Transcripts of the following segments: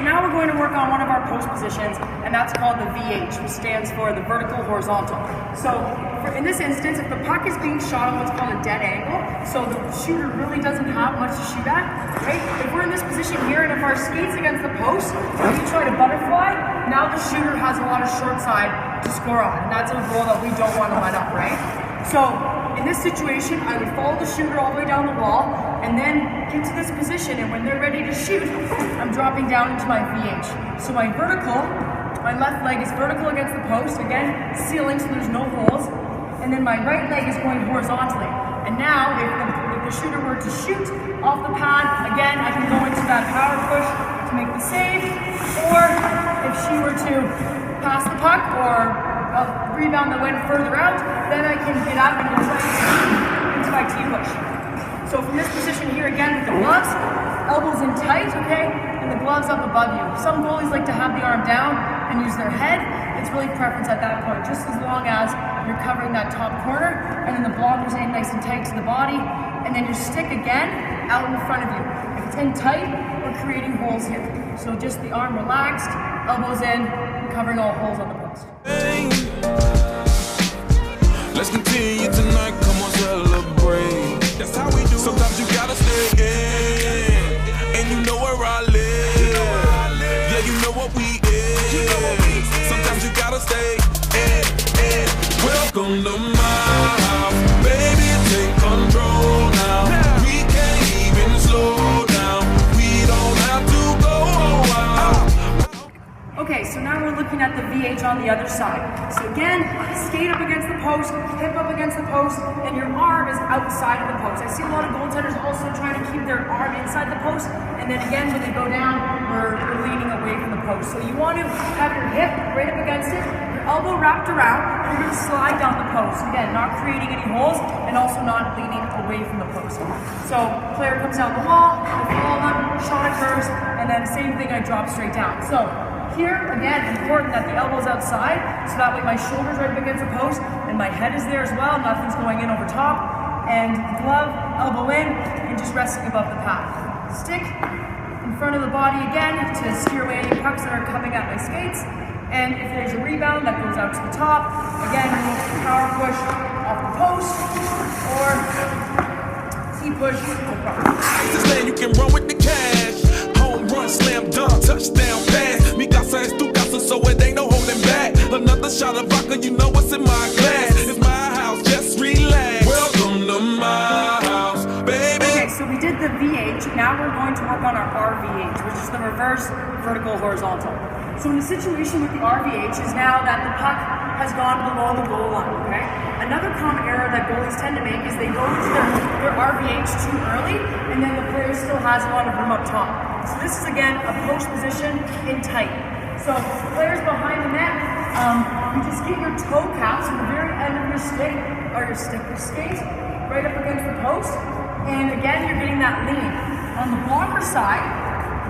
now we're going to work on one of our post positions, and that's called the VH, which stands for the vertical horizontal. So in this instance, if the puck is being shot at what's called a dead angle, so the shooter really doesn't have much to shoot at, right? If we're in this position here, and if our skate's against the post, and we try to butterfly, now the shooter has a lot of short side to score on, and that's a goal that we don't want to let up, right? So in this situation, I would follow the shooter all the way down the wall, and then get to this position, and when they're ready to shoot, I'm dropping down into my VH. So my left leg is vertical against the post, again, sealing so there's no holes, and then my right leg is going horizontally. And now, if the shooter were to shoot off the pad, again, I can go into that power push to make the save, or if she were to pass the puck, or a rebound that went further out, then I can get up and go right into my T-push. So from this position here, again, with the gloves, elbows in tight, okay, and the gloves up above you. Some goalies like to have the arm down and use their head. It's really preference at that point, just as long as you're covering that top corner, and then the blockers in nice and tight to the body, and then your stick again out in front of you. If it's in tight, we're creating holes here. So just the arm relaxed, elbows in, covering all holes on the post. Let's continue tonight, come on, celebrate. That's how we do. Sometimes you gotta stay in, and you know where I live. Yeah, you know what we is. Sometimes you gotta stay in. Welcome to my house, baby, take control now. We can't even slow down. We don't have to go out. Okay, so now we're looking at the VH on the other side. So again, skate up against the post, hip up against the post, and your arm is outside of the post. I see a lot of goaltenders also trying to keep their arm inside the post, and then again, when they go down, we're leaning away from the post. So you want to have your hip right up against it, your elbow wrapped around, and you're going to slide down the post. Again, not creating any holes, and also not leaning away from the post. So player comes down the wall, I follow them, shot occurs, and then same thing, I drop straight down. So here, again, important that the elbow's outside, so that way my shoulder's right up against the post, and my head is there as well, nothing's going in over top, and glove, elbow in, and just resting above the pad. Stick in front of the body again to steer away any pucks that are coming at my skates, and if there's a rebound that goes out to the top, again, power push off the post, or T-push across. This man, you can run with the cash. Home run, slam dunk, touchdown pass. Me casa es tu casa, so it ain't no holding back. Another shot of vodka, you know what's in my glass. It's my house, just relax. Welcome to my house, baby. Okay, so we did the VH. Now we're going to work on our RVH, which is the reverse vertical horizontal. So in the situation with the RVH is now that the puck has gone below the goal line, okay? Another common error that goalies tend to make is they go into their RVH too early, and then the player still has a lot of room up top. So this is, again, a post position in tight. So players behind the net, you just get your toe caps from the very end of your stick, or your skate, right up against the post, and again, you're getting that lean. On the blocker side,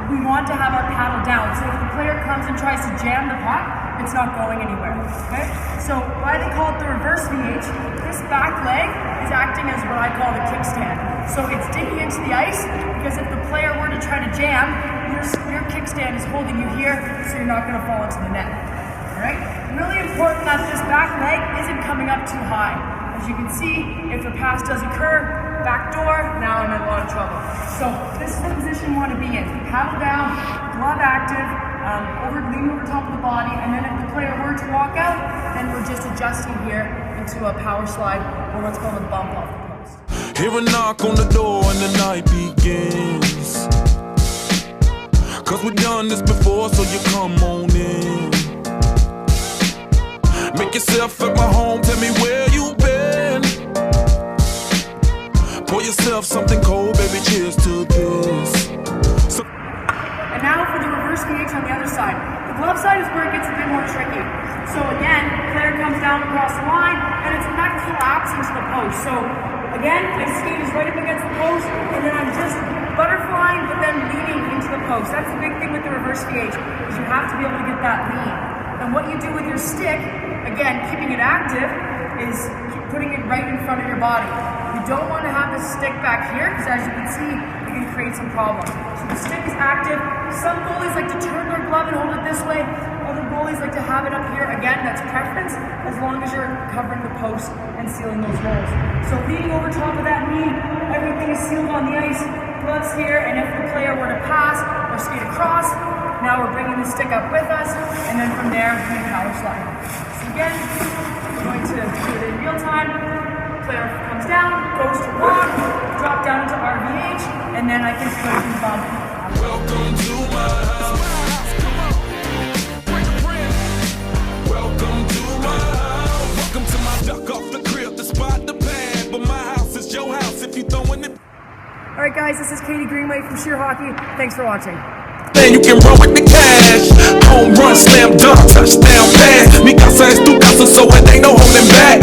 we want to have our paddle down, so if the player comes and tries to jam the puck, it's not going anywhere, okay? So why they call it the reverse VH, this back leg is acting as what I call the kickstand. So it's digging into the ice, because if the player were to try to jam, your kickstand is holding you here, so you're not gonna fall into the net, all right? Really important that this back leg isn't coming up too high. As you can see, if a pass does occur, back door, now I'm in a lot of trouble. So this is the position you want to be in. Paddle down, glove active, lean over top of the body, and then if the player were to walk out, then we're just adjusting here into a power slide, or what's called a bump off the post. Hear a knock on the door and the night begins. Cause we've done this before, so you come on in. Make yourself at my home, tell me where you been. Pour yourself something cold, baby, cheers to this. And now for the reverse VH on the other side. The glove side is where it gets a bit more tricky. So again, player comes down across the line, and it's not collapsing to the post. So again, my skate is right up against the post, and then I'm just butterflying, but then leaning into the post. That's the big thing with the reverse VH, is you have to be able to get that lean. And what you do with your stick, again, keeping it active, is putting it right in front of your body. You don't want to have the stick back here because as you can see, you can create some problems. So the stick is active. Some goalies like to turn their glove and hold it this way. Other goalies like to have it up here. Again, that's preference as long as you're covering the post and sealing those holes. So leaning over top of that knee, everything is sealed on the ice. Gloves here, and if the player were to pass or skate across, now we're bringing the stick up with us, and then from there, we power slide. So again, we're going to do it in real time. Player comes down, goes to walk, drop down into RVH, and then I can push and bump. Welcome to my house. Come on. Welcome to my house. Welcome to my duck off the crib, the spot, the pad. But my house is your house if you throwing it. All right, guys, this is Katie Greenway from Sheer Hockey. Thanks for watching. Then you can run with the cash. Home run, slam dunk, touchdown pass. Mi casa es tu casa, so it ain't no holding back.